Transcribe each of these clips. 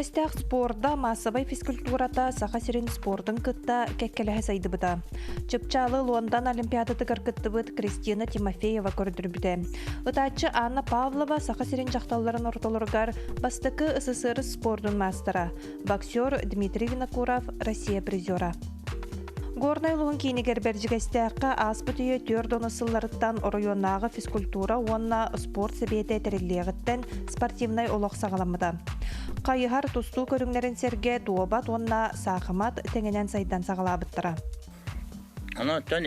Жигестяк спорда массовый физкультурата саха сирен спортын кытта кеккелеhe сайдыбыта. Чыпчалы Лондон олимпиадаты кыркыттыбыт Кристина Тимофеева көрдүрбүтэ. Ытачы Анна Павлова саха сирен жакталларын ортолоргар бастыкы СССР спортын мастера. Боксер Дмитрий Винокуров Россия призера. Горный луын кейнігер бәржігістіққа аспытыйы төрдоны сылларыттан оройонағы физкультура онна спорт себеті әтіріліғіттен спортивнай олық сағаламыда. Қайығар тұсту көріңлерін серге дуобат онна сақымат тәңінен сайдан сағалабыттыра. Анаттан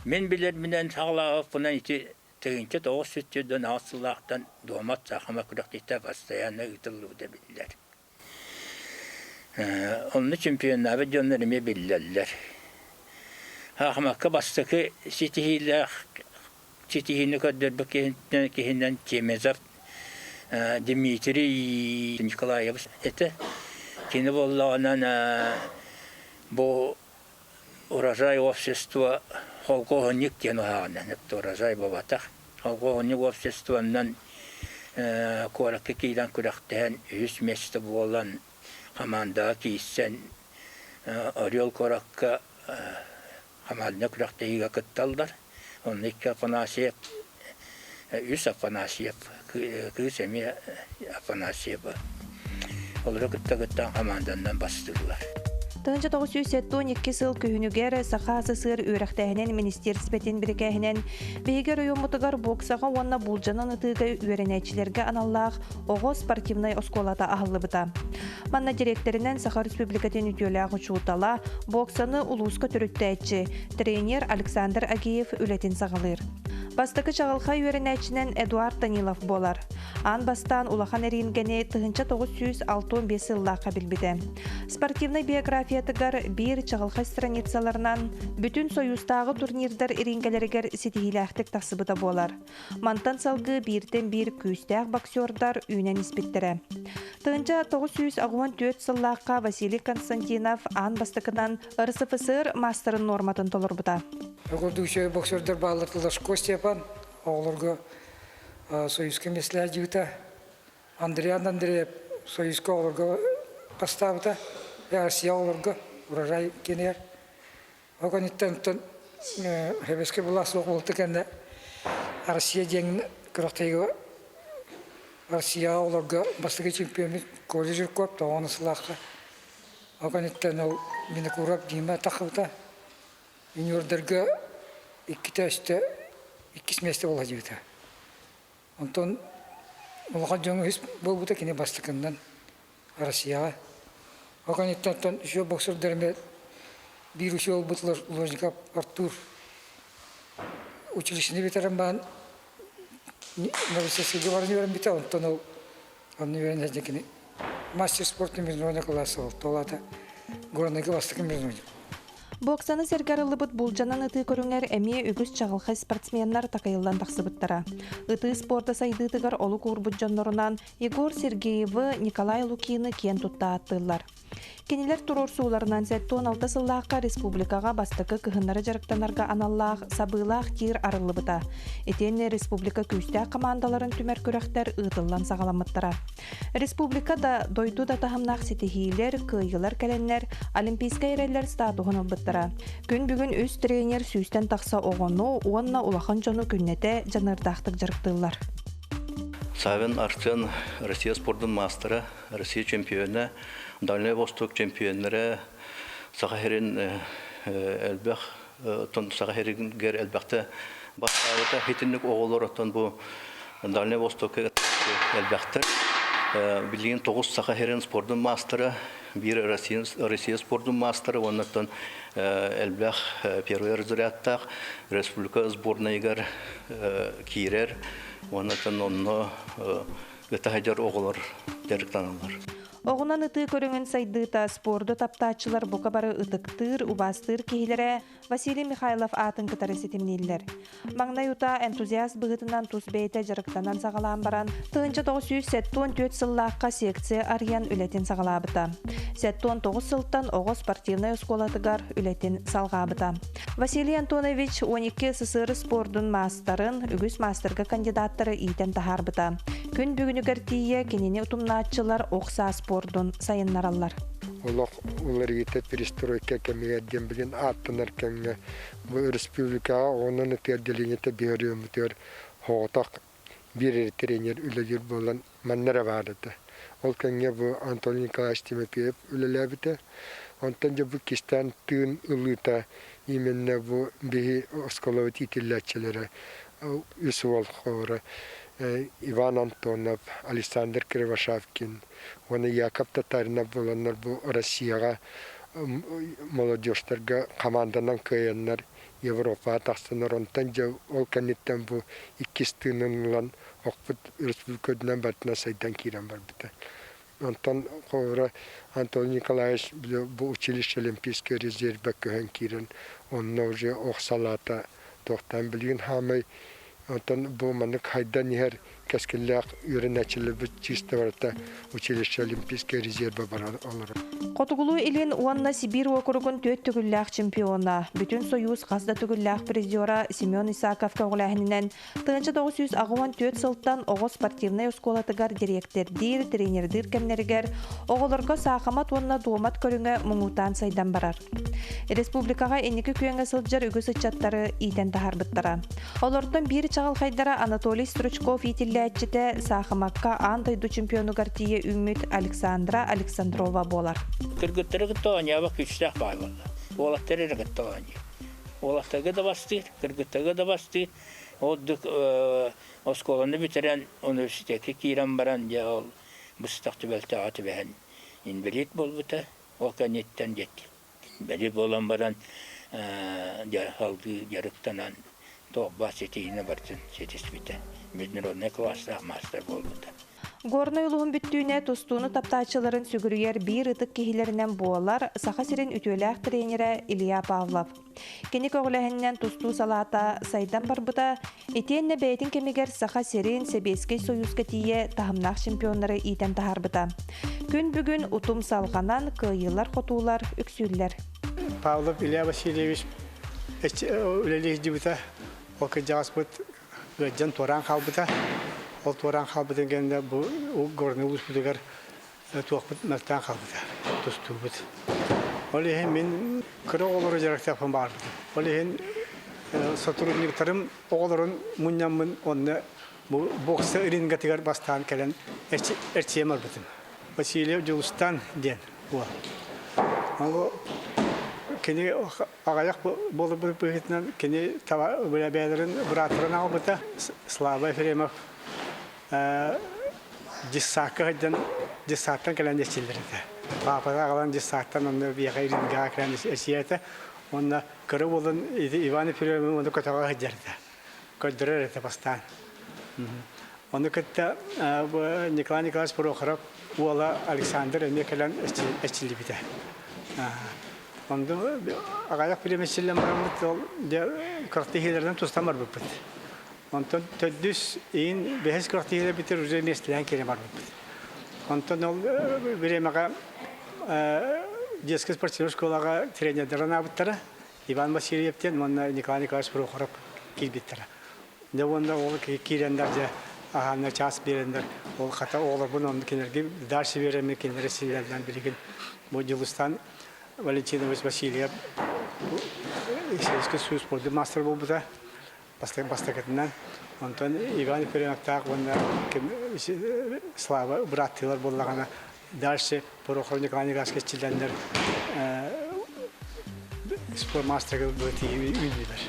мен білер менен сағалағып бұнан ете тегінке тоғыз сүттеден асылақтан дуамат сақыма күріқтейті бастаяны ұтылуды білдер. Onun çempiyonlar ve dönlerime bilirler. Hamakka bastaki sitihini kadar bakıhinden Cemezar Dmitri Nikolayev ete. Kendi bollağından bu урожай общества холковник тенуһаанан урожай бабатах холковник обществоннан коракка кийдан күрәхтән 100 месте болан команда кийсен Орел коракка команда күрәхтәйгә кытталдар. Оны икки Афанасьев, Юс Афанасьев, Кыземе Афанасьев. Олар кытта команданнан бастылар. 1972 сыл көһүнүгер саха СССР үрәхтәһенен министерствотен бирекәһенен бейгер уйымытыгар боксага онна булжанын ытыга үрәнәчләргә аналлах ого спортивный осколата ахылыбыта. Манна директоринен Саха Республикатын үтөләгы чутала боксаны улуска төрөттәче тренер Александр Агиев үлетин сагалыр. Бастыкы чагылха үрәнәченен Эдуард Данилов болар. Ан бастан улахан эрингене 1965 елларга билбиде. Спортивный биографиятыгар бир чагылха страницаларынан бүтүн союздагы турнирдар эрингелергер ситихиләхтек тасыбыта болар. Мантан салгы бирден бир күстәк боксердар үнен испиттере. 1964 елларга Василий Константинов ан бастыкынан РСФСР мастерын норматын толорбута. Огурдучы боксердар балыртылаш Костепан, оларга союзка меслер жигита. Андреев союзка оларга поставыта. Россия оларга урожай кенер. Оганиттен хебеске буласы олты кенде Россия ден күрәктәге Россия оларга бастыгы чемпион колледжер коп та оны сылакта. Оганиттен ол мине күрәп диме тахыта. Юниордерге 2 тәште 2 месте була жигита. Антон улга жөңүс бул бута кине бастыкындан Россияга. Оганиттен еще боксердерме бир ушол бутлар Ложников Артур училищене ветеран бан Новосибирский губернатор битал Антон он университет кине мастер спорта международного класса толата горныгы бастыкын международный. Боксаны сәргәрілібіт бұлжанан ыты көріңер әме үгіз чағылқай спортсменнар тақайылдан тақсыбыттара. Ыты спорта сайдытыгар олы көрбіт жаннорынан Егор Сергеевы, Николай Лукины кен тұтта аттылар. Кенелер турор суыларынан 16 сыллаққа республикаға бастықы кығынлары жарықтанарға аналлақ, сабылақ тир арылыбыта. Етен республика күсті командаларын түмер көріқтер ұтылан сағаламыттара. Республикада дойду да тахымнақ сетихилер, күйгілер кәленлер, олимпийска ерелер статуғын ұлбыттара. Күн бүгін өз тренер сүйістен тақса оғыну, онна улахан жону күннете жанырдақтық жарықтылар. Савин Арсен, Россия спортын мастера, Россия чемпионы, Дальний Восток чемпионлары, Сахарин Элбах, тон Сахарин гер Элбахта, бастауыта хитинник оғылар оттан бұл Дальний Восток Элбахтар, билген 9 Сахарин спортын мастера, bir Россия спортын мастера, оннан Элбах первый разрядтақ, Республика сборныйгар кирер, оннан онны гытахаджар оғылар дәріктаналар. Оғынан ыты көріңін сайдыта спорды таптачылар бұқа бары ұтықтыр, убастыр кейлері Василий Михайлов атын кытары сетімнейлер. Маңнай ұта энтузиаст бұғытынан тұс бейті жарықтанан сағалан баран 1974 сыллаққа секция ариян үлетін сағалабыта. 79 сылттан оғы спортивный осколатыгар үлетін салғабыта. Василий Антонович 12 СССР спордың мастарын, үгіз мастерға кандидаттары итен тахарбыта. Күн бүгінігер тие кенені ұтымнаатчылар оқса спорт спордун сайыннараллар. Олох уларыйта перестройка кемияден билен аттанар кемге бу республикага онун терделиңете берүүмүтөр хотак бир тренер үлелер болан маннара барды. Ол кемге бу Антон Николаевич Тимофеев үлелебите. Онтан же бу кистан тын ылыта именно бу бихи осколовать итиллячелери Юсуол Хора, Иван Антонов, Александр Кривошавкин, оны Яков Татаринов боланнар бу Россияга молодежьтарга команданан кыяннар Европа тахсынар. Онтан же ол канеттен бу иккистынын окпут республикадан бартына сайдан кирен бар бите. Онтан Хора Антон Николаевич бу училище Олимпийский резерве кыһын кирен, онна уже оксалата тоқтан билген хамай. Онтан бу маны хайдан нихер кескеллак үйренечилби чисто барта училище Олимпийский резерве бар алар. Котугулу илин уанна Сибирь округун төт түгүлләх чемпиона, бүтүн союз газда түгүлләх призера Семен Исаковка оглахинен 1994 сылтан Огос спортивный школатыгар директордир, тренердир кемнергер, оголорго сахамат уанна дуомат көрүнгө муңутан сайдан барар. Республикага энеки күйөнгө сылжар үгүс ычаттары ийден тахарбыттара. Олордон бир чагал хайдара Анатолий Стручков итилләчите сахамакка антайду чемпиону гартие Үмүт Александра Александрова болар. Кыргыттары гыттоnya бак күчтәк байлар. Олактары гыттоnya. Олактарга да басты, кыргыттарга да басты. Оддык осколаны битерен университетке кирен баран я ол бустакты белте аты бәһен. Инвалид болбута, о канеттен жетти. Инвалид болан баран я халды ярыктанан то басетине бартын сетиспите. Международный класста мастер болбута. Горной улуғын бүттүүне тустууну таптаачыларын сүгүрүйер бир ытык кихилеринен буолар саха сирин үтүөлээх тренера Илья Павлов. Кени көглэһиннен тустуу салаата сайдан барбыта, этиэнне бэйтин кемигер саха сирин Себескей союзга тие тахымнаах чемпионнары иитен тахарбыта. Күн бүгүн утум салганан кыйылар хотуулар үксүллер. Павлов Илья Васильевич үлелех дибыта, олка жааспыт гыджан торан халбыта. Ол торан халбыта генде бу горный улуспутугар туакпыт мактан халбыта, тустубыт. Ол мен кыры олору жарактапын барбыт. Ол сотрудниктарым оголорун муннамын онны бу бокса рингатыгар бастан келен эрчем арбытым. Васильев Жулстан ден. Ал кени агаяк болуп бытынан кени таба бәләрен братырын албыта Слава Ефремов Дисаттан келен дечилдерді. Папада қалан дисаттан онда бияға иринга келен десиеті. Онда кыры болын Иван Ефремов онда көтаға хеджерді. Көддірер еті бастан. Онда көтті Николай Николаевич Прохоров уола Александр әме келен әчілі біді. Онда ағаяқ білемесілен барамыз қырықтығылерден тұстамар бұппыд. Онтон төддүс ин бехес кыртыгы битер уже местелен кере бар бит. Онтон ол биремага детский спортивный школага тренерлерин абыттара Иван Васильевтен, монна Николай Николаевич Прохоров килбиттара. Не онда ол кирендер же ахана час берендер. Ол хата олар бунун кенерге дарсы береме кенере силерден билген. Бу Жулстан Валентинович Васильев Советский Союз спорт мастер болбута. Бастакетинен Антон Иван Ефремовтак онда Слава браттылар боллагана дальше Прохоров Николай Николаевич чилендер спорт мастерге бөтиги үйдүлөр.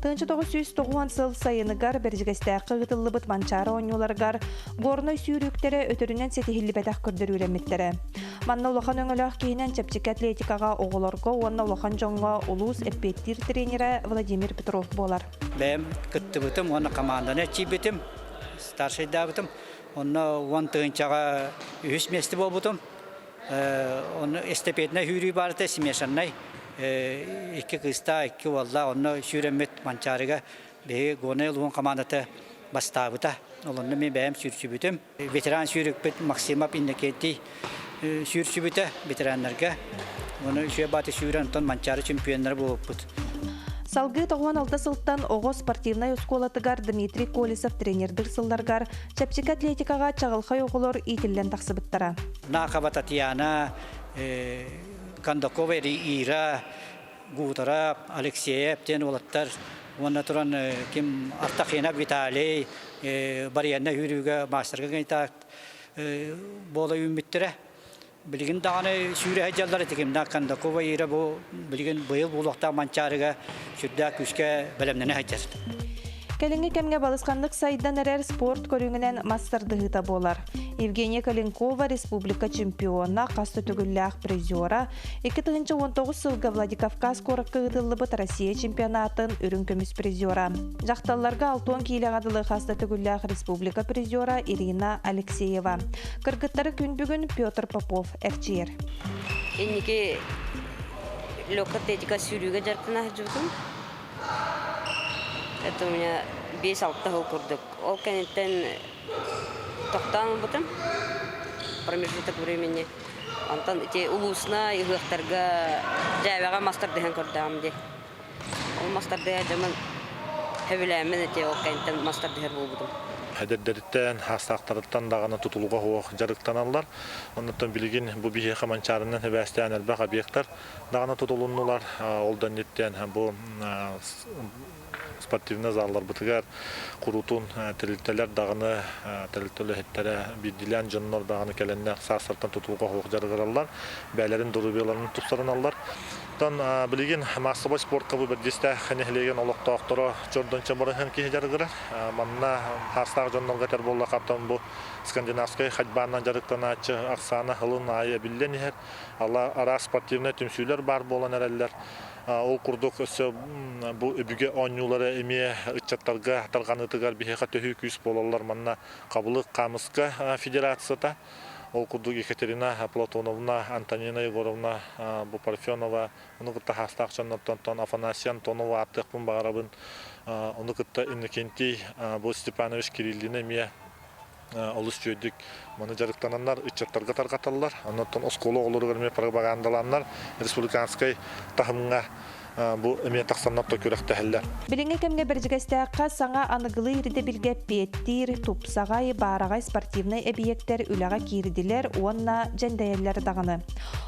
1990 сыл сайыныгар бержигестәк кыгытыллыбыт манчара оңюларгар горной сүйрүктері өтөрүнен сетихиллибетак көрдөр үйренметтері. Манна улахан өңөлөк кейінен чепчик атлетикага оголорго, онна улахан жоңго улус эппеттир тренера Владимир Петров болар. Бәм күттібітім, оны команданы чибітім, старший дабытым, оны он тыынчаға үс месті болбытым, оны эстепетіне хүрі барды смешаннай. Iki kısta, iki valla, onu süremmet mançarıga bir gönül uğun komandata bastavıta. Onu ben benim sürçübütüm. Veteran sürükbet Maksimap indiketi sürçübüte veteranlarga. Onu şöyle batı süren ton mançarı şampiyonları bu. Салгы 96 сылттан оғы спортивнай осколатыгар Дмитрий Колесов тренердір сылларгар чапчик атлетикаға чағылхай оғылар итілден тақсыбыттара. Накова Татьяна, Кондакова Ира, Гутара, Алексеев, тен олаттар. Онна туран ким Артахина Виталий, Барьяна Юрюга, мастерга гайтак бола үміттірі. Білген дағаны сүйрі әжалдар етекем. Кондакова Ира білген бұйыл бұлықта манчарыға сүрді күшке бәлемнені әжер. Кәліңі кәмге балысқандық сайдан әрәр спорт көріңінен мастардығыта болар. Евгения Калинкова республика чемпионна, қасты түгілләқ призера, 2019 сылғы Владикавказ қорыққы ғытылы Россия чемпионатын үрін көміс призера. Жақталларға 6 кейліғадылы қасты түгілләқ республика призера Ирина Алексеева. Кыргыттары күн бүгін Петр Попов, әрчер. Енеке легкоатлетика сүйріге жарқына жүрдім. Это у меня 5-6 жыл көрдік. Ол кәнеттен тоқтан бұтым промежуток времени. Антон улусына игылықтарға жәвеға мастер деген көрдім де. Ол мастер деген жаман әвіләмін ол кәнеттен мастер деген бол бұтым. Әдердеріттен, хастақтарыттан дағаны тұтылуға оқ жарықтан алылар. Оннаттан білген бұл бейе қаманчарынан әбәстен әлбәқ объекттар дағаны тұтылуынылар. Олдан еттен бұл спортивный заллар бытыгар курутун тилтелер дагыны тилтеле хеттере бидилен жоннор дагыны келенне сарсартан тутулга хок жаргыралар бәләрен дурубеларын тустарын аллар. Тан билген массовый спортка бу бердесте хенелеген олоктоктора жордонча барыгын ки жаргыра. Манна хастаг жоннорга тер болла каптан бу скандинавский ходьбанан жарыктаначы Оксана Хылын айы билленер. Алла ара спортивный түмсүлөр бар болан эреллер. Ол курдук өсө бу өбүгө оңнулары эме ыччаттарга тарганытыгар бихека төһү күз болалар манна кабылык камыска федерацияда. Ол курдук Екатерина Платоновна, Антонина Егоровна, бу Парфенова, уну кытта хастакчаннан Афанасьян Тонова аттыкпын багарабын. Уну кытта Иннокентий бу Степанович Кириллин эме олус жөйдік мұны жарықтананлар үтчаттарға тарқаталар. Оннан осколы олары көрме пропагандаланлар республиканскай тахымға бұл әме тақсаннап та көректі әлілер. Біліңе кәмге біржігістіққа саңа анығылы ерді білге петтір, тупсағай, барағай спортивный объекттер үліға кейрділер, онна жәндәйелер дағыны.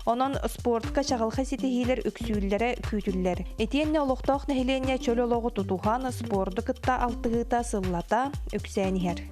Онын спортқа шағылға сетихилер үксүйлері күйтілер. Етенне олықтақ нәхіленне чөл олығы тұтуған спорты күтта алтығыта сыллата үксәнігер.